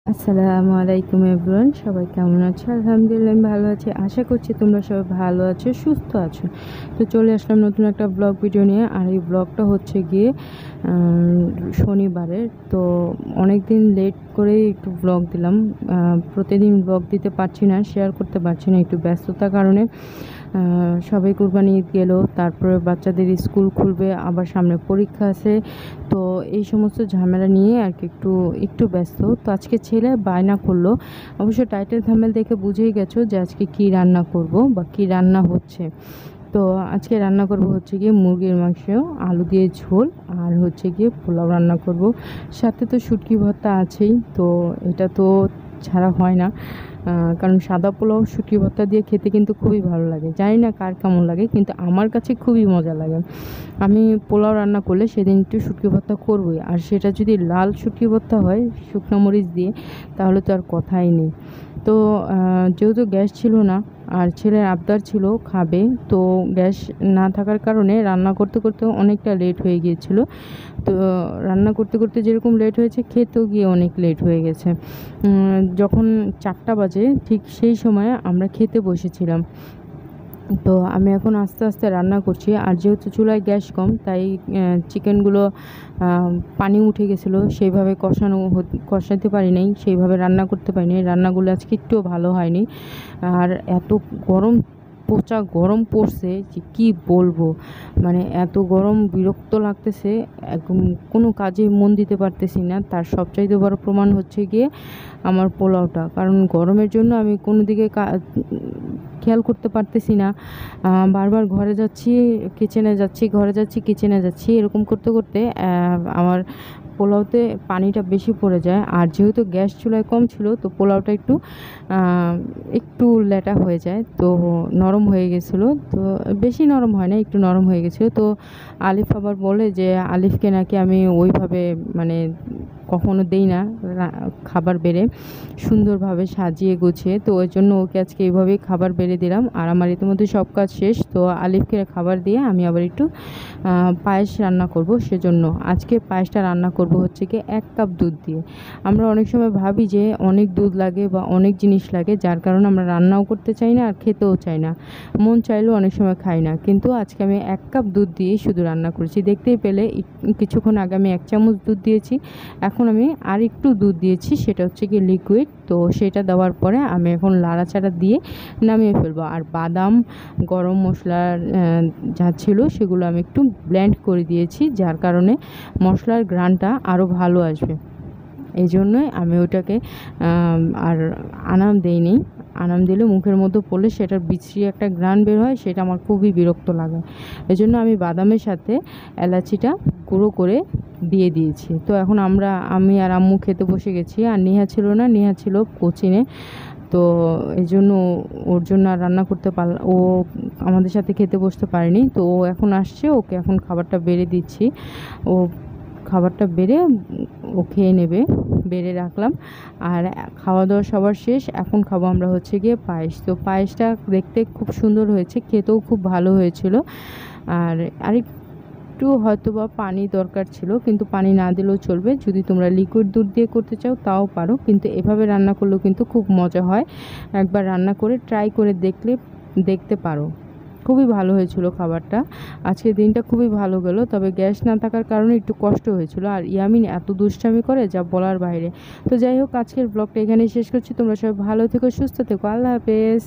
আসসালামু আলাইকুম এভরিওয়ান, সবাই কেমন আছো? আলহামদুলিল্লাহ আমি ভালো আছি। আশা করছি তোমরা সবাই ভালো আছো, সুস্থ আছো। তো চলে আসলাম নতুন একটা ব্লগ ভিডিও নিয়ে। আর এই ব্লগটা হচ্ছে গিয়ে শনিবারের। তো অনেক দিন লেট করে একটু ব্লগ দিলাম। প্রতিদিন ব্লগ দিতে পারছি না, শেয়ার করতে পারছি না, একটু ব্যস্ততার কারণে। সবাই কুরবানি ঈদ গেল, তারপরে বাচ্চাদের স্কুল খুলবে, আবার সামনে পরীক্ষা আছে। তো এই সমস্ত ঝামেলা নিয়ে আর কি একটু একটু ব্যস্ত। তো আজকে ছেলে বায়না করলো, অবশ্য টাইটেল থাম্বনেল দেখে বুঝেই গেছো যে আজকে কি রান্না করব বা কি রান্না হচ্ছে। তো আজকে রান্না করব হচ্ছে গিয়ে মুরগির মাংস, আলু দিয়ে ঝোল, আর হচ্ছে গিয়ে পোলাও রান্না করব। সাথে তো শুটকি ভর্তা আছেই, তো এটা তো ছাড়া হয় না। কারণ সাদা পোলাও শুটকি ভর্তা দিয়ে খেতে কিন্তু খুবই ভালো লাগে। জানি না কার কেমন লাগে, কিন্তু আমার কাছে খুবই মজা লাগে। আমি পোলাও রান্না করলে সেদিন একটু শুটকি ভর্তা করবই, আর সেটা যদি লাল শুটকি ভর্তা হয় শুকনো মরিচ দিয়ে, তাহলে তো আর কথাই নেই। তো যেহেতু গ্যাস ছিল না, আর ছেলের আবদার ছিল খাবে, তো গ্যাস না থাকার কারণে রান্না করতে করতে অনেকটা লেট হয়ে গিয়েছিল। তো রান্না করতে করতে যেরকম লেট হয়েছে, খেতেও গিয়ে অনেক লেট হয়ে গেছে। যখন 4টা বাজে ঠিক সেই সময়ে আমরা খেতে বসেছিলাম। তো আমি এখন আস্তে আস্তে রান্না করছি, আর যেহেতু চুলায় গ্যাস কম, তাই চিকেনগুলো পানি উঠে গেছিলো, সেইভাবে কষাতে পারি নাই, সেইভাবে রান্না করতে পারিনি। রান্নাগুলো আজকে একটুও ভালো হয়নি। আর এত গরম, পচা গরম পড়ছে যে কী বলবো। মানে এত গরম, বিরক্ত লাগতেছে, একদম কোনো কাজে মন দিতে পারতেছি না। তার সবচাইতে বড় প্রমাণ হচ্ছে গিয়ে আমার পোলাওটা, কারণ গরমের জন্য আমি কোনো দিকে খেয়াল করতে পারতেছি না। বারবার ঘরে যাচ্ছি, কিচেনে যাচ্ছি, ঘরে যাচ্ছি, কিচেনে যাচ্ছি, এরকম করতে করতে আমার পোলাওতে পানিটা বেশি পড়ে যায়। আর যেহেতু গ্যাস চুলায় কম ছিল, তো পোলাওটা একটু একটু ল্যাটা হয়ে যায়, তো নরম হয়ে গেছিলো। তো বেশি নরম হয় না, একটু নরম হয়ে গেছিলো। তো আলিফ আবার বলে যে আলিফকে নাকি আমি ওইভাবে মানে কখনো দেই না খাবার বেড়ে, সুন্দরভাবে সাজিয়ে গুছিয়ে। তো ওই জন্য ওকে আজকে এইভাবেই খাবার বেড়ে দিলাম। আর আমার ইতিমধ্যে সব কাজ শেষ। তো আলিফকে খাবার দিয়ে আমি আবার একটু পায়েস রান্না করব। সেজন্য আজকে পায়েসটা রান্না করব হচ্ছে কি 1 কাপ দুধ দিয়ে। আমরা অনেক সময় ভাবি যে অনেক দুধ লাগে বা অনেক জিনিস লাগে, যার কারণে আমরা রান্নাও করতে চাই না আর খেতেও চাই না, মন চাইলেও অনেক সময় খাই না। কিন্তু আজকে আমি 1 কাপ দুধ দিয়েই শুধু রান্না করেছি। দেখতেই পেলে কিছুক্ষণ আগে আমি 1 চামচ দুধ দিয়েছি, এখন আমি আর একটু দুধ দিয়েছি, সেটা হচ্ছে কি লিকুইড। তো সেটা দেওয়ার পরে আমি এখন লাড়াচাড়া দিয়ে নামিয়ে ফেলবো। আর বাদাম, গরম মশলার যা ছিল সেগুলো আমি একটু ব্লেন্ড করে দিয়েছি, যার কারণে মশলার ঘ্রাণটা আরও ভালো আসবে। এই জন্যই আমি ওটাকে আর আনাম দেইনি। আনাম দিলে মুখের মধ্যে পড়লে সেটার বিশ্রী একটা ঘ্রাণ বের হয়, সেটা আমার খুবই বিরক্ত লাগে। এই জন্য আমি বাদামের সাথে এলাচিটা গুঁড়ো করে দিয়ে দিয়েছি। তো এখন আমি আর আম্মু খেতে বসে গেছি। আর নেহা ছিল না, নেহা ছিল কোচিনে। তো এই জন্য ওর জন্য আর রান্না করতে ও আমাদের সাথে খেতে বসতে পারেনি। তো ও এখন আসছে, ওকে এখন খাবারটা বেড়ে দিচ্ছি। ও খাবারটা বেড়ে ও খেয়ে নেবে, বেড়ে রাখলাম। আর খাওয়া দাওয়া সবার শেষ, এখন খাবো আমরা হচ্ছে গিয়ে পায়েস। তো পায়েসটা দেখতে খুব সুন্দর হয়েছে, খেতেও খুব ভালো হয়েছিল। আর আরেকটু হয়তো বা পানি দরকার ছিল, কিন্তু পানি না দিলেও চলবে। যদি তোমরা লিকুইড দুধ দিয়ে করতে চাও তাও পারো, কিন্তু এভাবে রান্না করলেও কিন্তু খুব মজা হয়। একবার রান্না করে ট্রাই করে দেখতে পারো। খুবই ভালো হয়েছিল খাবারটা। আজকের দিনটা খুবই ভালো গেল, তবে গ্যাস না থাকার কারণে একটু কষ্ট হয়েছিল। আর ইয়ামিন এত দুষ্টামি করে যা বলার বাইরে। তো যাই হোক, আজকের ব্লগটা এখানেই শেষ করছি। তোমরা সবাই ভালো থেকো, সুস্থ থেকো, আল্লাহ হাফেজ।